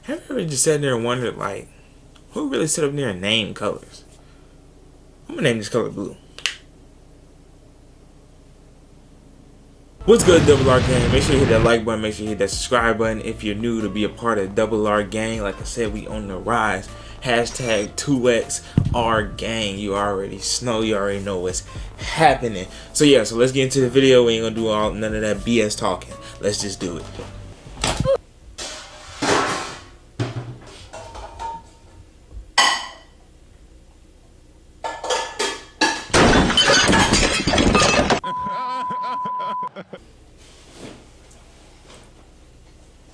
Have you ever just sat there and wondered, like, who really sit up there and name colors? I'm gonna name this color blue. What's good, Double R Gang? Make sure you hit that like button, make sure you hit that subscribe button if you're new to be a part of Double R Gang. Like I said, we on the rise. Hashtag 2XR Gang. You already know what's happening. So yeah, so let's get into the video. We ain't gonna do none of that BS talking. Let's just do it.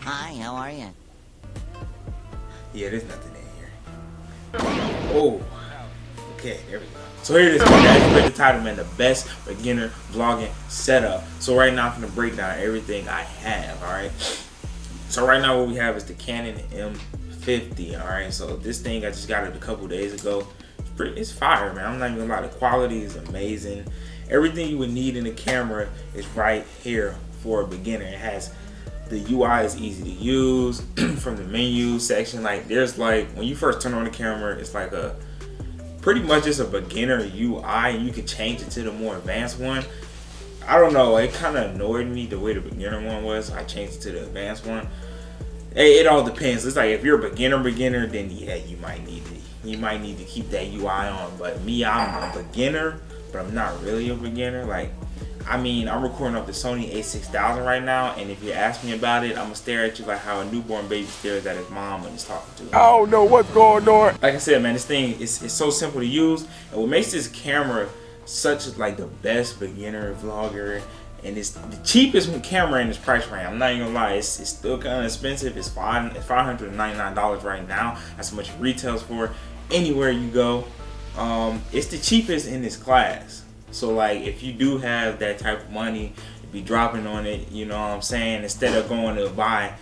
Hi, how are you? Yeah, there's nothing in here. Oh, okay, there we go. So here it is, man. As you read the title, man, the best beginner vlogging setup. So right now I'm gonna break down everything I have. All right. So right now what we have is the Canon M50. All right. So this thing I just got it a couple days ago. It's fire, man. I'm not even gonna lie. The quality is amazing. Everything you would need in a camera is right here for a beginner. It has. The UI is easy to use from the menu section. Like there's like when you first turn on the camera, it's like a pretty much just a beginner UI, and you can change it to the more advanced one. I don't know, it kind of annoyed me the way the beginner one was, so I changed it to the advanced one. It all depends. It's like if you're a beginner, then yeah, you might need to keep that UI on. But me, I'm a beginner, but I'm not really a beginner. Like, I mean, I'm recording off the Sony a6000 right now, and if you ask me about it, I'm gonna stare at you like how a newborn baby stares at his mom when he's talking to her. I don't know what's going on. Like I said, man, this thing is so simple to use, and what makes this camera such like the best beginner vlogger, and it's the cheapest camera in this price range. I'm not even gonna lie, it's still kind of expensive. It's $599 right now. That's how much it retails for anywhere you go. It's the cheapest in this class. So like if you do have that type of money to be dropping on it, you know what I'm saying, instead of going to buy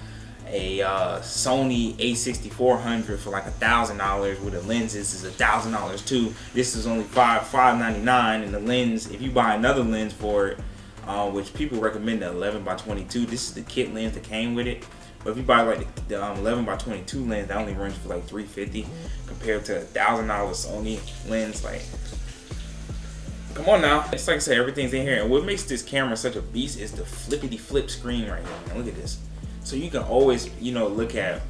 a Sony a6400 for like $1,000 with the lenses is $1,000 too. This is only $599, and the lens, if you buy another lens for it, which people recommend the 11x22, this is the kit lens that came with it. But if you buy like the 11x22 lens, that only runs for like $350 compared to $1,000 Sony lens. Like, come on now. It's like I said, everything's in here. And what makes this camera such a beast is the flippity flip screen right here. Man, look at this. So you can always, you know, look at,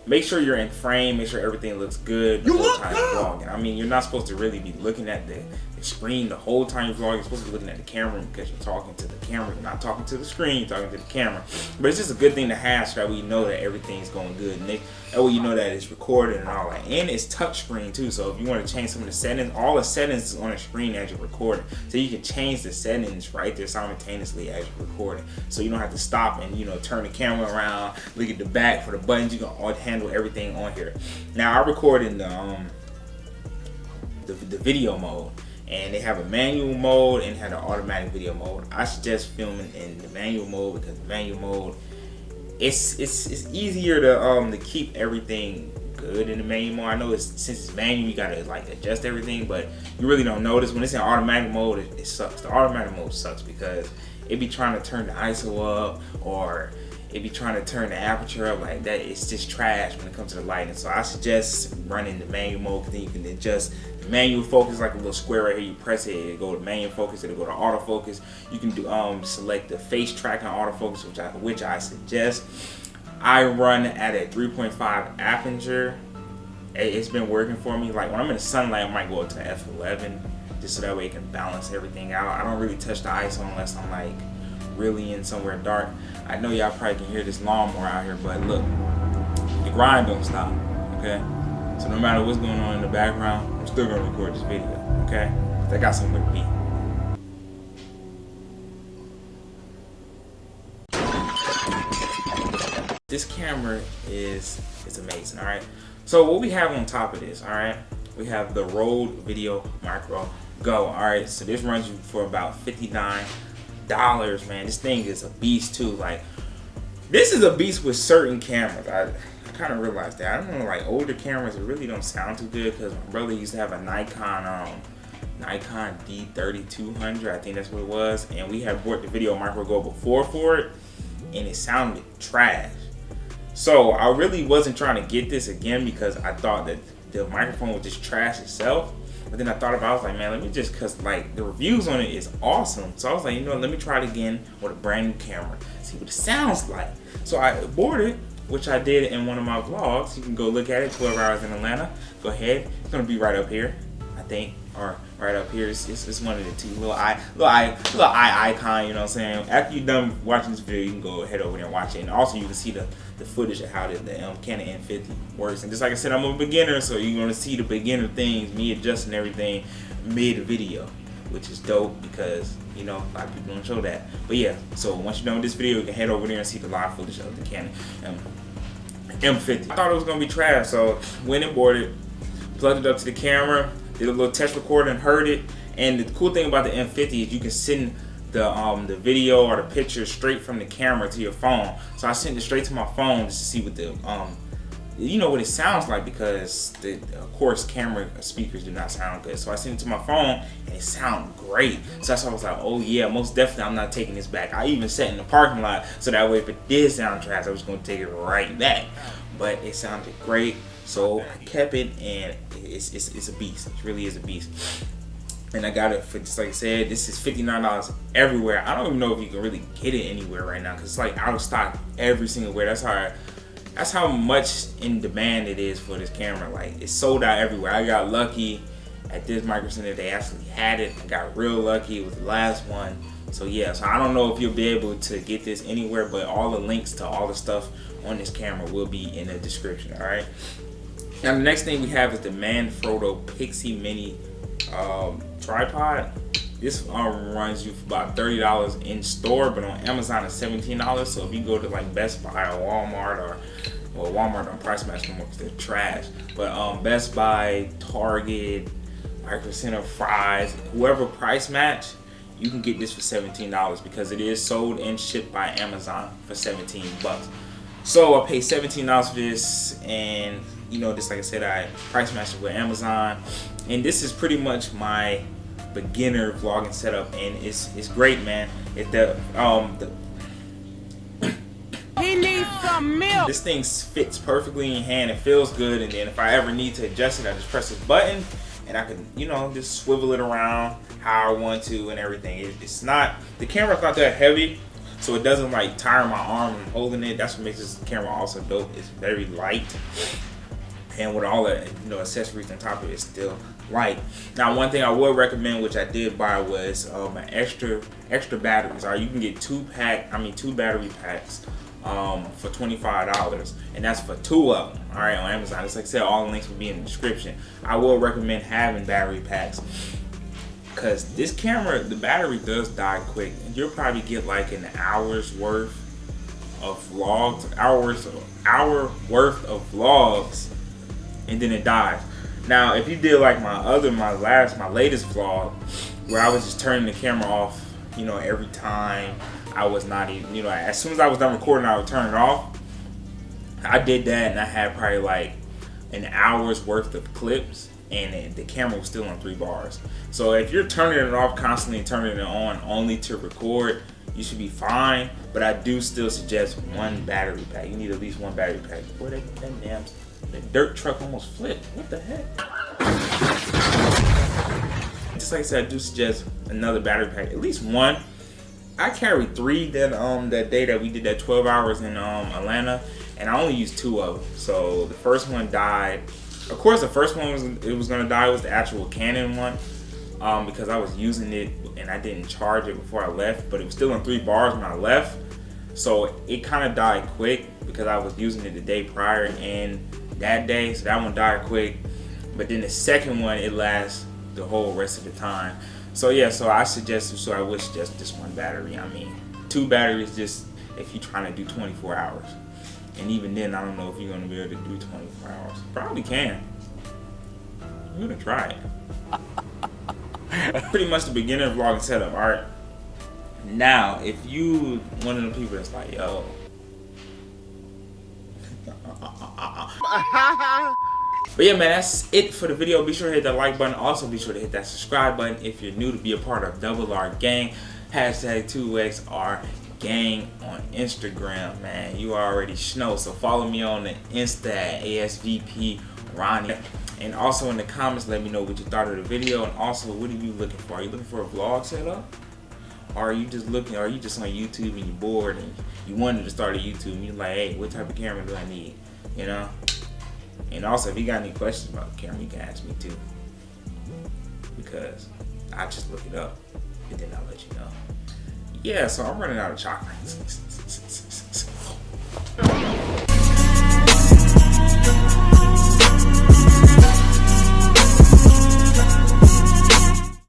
make sure you're in frame, make sure everything looks good the whole time you're vlogging. I mean, you're not supposed to really be looking at the screen the whole time you're vlogging. You're supposed to be looking at the camera because you're talking to the camera. You're not talking to the screen, you're talking to the camera. But it's just a good thing to have so that way you know that everything's going good. And that way you know that it's recorded and all that. And it's touch screen too, so if you want to change some of the settings, all the settings is on the screen as you're recording. So you can change the settings right there simultaneously as you're recording. So you don't have to stop and, you know, turn the camera around, look at the back for the buttons. You can all handle everything on here. Now I record in the video mode, and they have a manual mode and have an automatic video mode. I suggest filming in the manual mode because the manual mode, it's easier to keep everything good in the manual mode. I know since it's manual, you gotta like adjust everything, but you really don't notice when it's in automatic mode. It sucks. The automatic mode sucks because it be trying to turn the ISO up, or it be trying to turn the aperture up like that. It's just trash when it comes to the lighting. So I suggest running the manual mode, because then you can adjust the manual focus, like a little square right here. You press it, it'll go to manual focus, it'll go to autofocus. You can do select the face tracking autofocus, which I suggest. I run at a 3.5 aperture. It's been working for me. Like when I'm in the sunlight, I might go up to f11 just so that way it can balance everything out. I don't really touch the ISO unless I'm like really in somewhere dark. I know y'all probably can hear this lawnmower out here, but look, the grind don't stop, okay? So no matter what's going on in the background, I'm still gonna record this video, okay? Because I got somewhere to be. This camera is amazing, all right? So what we have on top of this, all right? We have the Rode Videomicro Go, all right? So this runs you for about $59. Man, this thing is a beast too. Like, this is a beast with certain cameras. I kind of realized that. I don't know, like older cameras, it really don't sound too good, because my brother used to have a Nikon D3200, I think that's what it was, and we had bought the Videomicro Go before for it, and it sounded trash. So I really wasn't trying to get this again because I thought that the microphone would just trash itself. But then I thought about it, I was like, man, let me just, cause like the reviews on it is awesome. So I was like, you know, let me try it again with a brand new camera, see what it sounds like. So I bought it, which I did in one of my vlogs. You can go look at it, 12 hours in Atlanta. Go ahead, it's gonna be right up here, I think, or right up here. It's one of the two, little eye icon, you know what I'm saying? After you're done watching this video, you can go head over there and watch it. And also you can see the footage of how the Canon M50 works. And just like I said, I'm a beginner, so you're gonna see the beginner things, me adjusting everything mid-video, which is dope because, you know, a lot of people don't show that. But yeah, so once you're done with this video, you can head over there and see the live footage of the Canon M50. I thought it was gonna be trash, so went and bought it, plugged it up to the camera, did a little test recording, heard it. And the cool thing about the M50 is you can send the video or the picture straight from the camera to your phone. So I sent it straight to my phone just to see what the you know what it sounds like, because of course camera speakers do not sound good. So I sent it to my phone and it sounded great. So that's why I was like, oh yeah, most definitely I'm not taking this back. I even sat in the parking lot so that way if it did sound trash, I was going to take it right back. But it sounded great, so I kept it, and it's a beast. It really is a beast. And I got it for, just like I said, this is $59 everywhere. I don't even know if you can really get it anywhere right now because it's like out of stock every single where. That's how much in demand it is for this camera. Like, it's sold out everywhere. I got lucky at this Micro Center, they actually had it. I got real lucky, it was the last one. So yeah, so I don't know if you'll be able to get this anywhere, but all the links to all the stuff on this camera will be in the description, all right? Now the next thing we have is the Manfrotto Pixie Mini tripod. This runs you for about $30 in store, but on Amazon it's $17. So if you go to like Best Buy or Walmart, or well, Walmart don't price match no more because they're trash, but Best Buy, Target, Micro Center, Fry's, whoever price match, you can get this for $17 because it is sold and shipped by Amazon for 17 bucks. So I paid $17 for this, and you know, just like I said, I price matched it with Amazon, and this is pretty much my beginner vlogging setup, and it's great, man. He needs some milk. This thing fits perfectly in your hand. It feels good, and then if I ever need to adjust it, I just press this button, and I can, you know, just swivel it around how I want to and everything. It's not, the camera's not that heavy, so it doesn't like tire my arm when I'm holding it. That's what makes this camera also dope. It's very light, and with all the, you know, accessories on top of it, it's still light. Now one thing I would recommend, which I did buy, was an extra batteries. All right, you can get two battery packs for $25, and that's for 2 of them. All right, on Amazon. Just like I said, all the links will be in the description. I will recommend having battery packs because this camera, the battery does die quick. You'll probably get like an hour's worth of vlogs, hour worth of vlogs, and then it dies. Now, if you did like my latest vlog, where I was just turning the camera off, you know, every time I was not even, you know, as soon as I was done recording, I would turn it off. I did that, and I had probably like an hour's worth of clips, and the camera was still on 3 bars. So if you're turning it off constantly and turning it on only to record, you should be fine. But I do still suggest 1 battery pack. You need at least 1 battery pack. Boy, that dirt truck almost flipped. What the heck? Just like I said, I do suggest another battery pack, at least 1. I carried 3 that day that we did that 12 hours in Atlanta, and I only used 2 of them. So the first one died. Of course, the first one was gonna die was the actual Canon one, because I was using it and I didn't charge it before I left, but it was still on 3 bars when I left. So it kind of died quick because I was using it the day prior and that day, so that one died quick. But then the second one, it lasts the whole rest of the time. So yeah, so I would suggest just 1 battery. I mean, 2 batteries just if you're trying to do 24 hours. And even then, I don't know if you're gonna be able to do 24 hours. Probably can. I'm gonna try it. Pretty much the beginner vlogging setup, alright? Now, if you one of the people that's like, yo, but yeah, man, that's it for the video. Be sure to hit that like button. Also, be sure to hit that subscribe button if you're new to be a part of Double R Gang. #2XR gang on Instagram, man. You already know. So follow me on the Insta at ASVP Ronny. And also in the comments, let me know what you thought of the video. And also, what are you looking for? Are you looking for a vlog setup? Or are you just looking, or are you just on YouTube and you're bored and you wanted to start a YouTube and you're like, hey, what type of camera do I need? You know? And also, if you got any questions about the camera, you can ask me too. Because I just look it up and then I'll let you know. Yeah, so I'm running out of chocolate.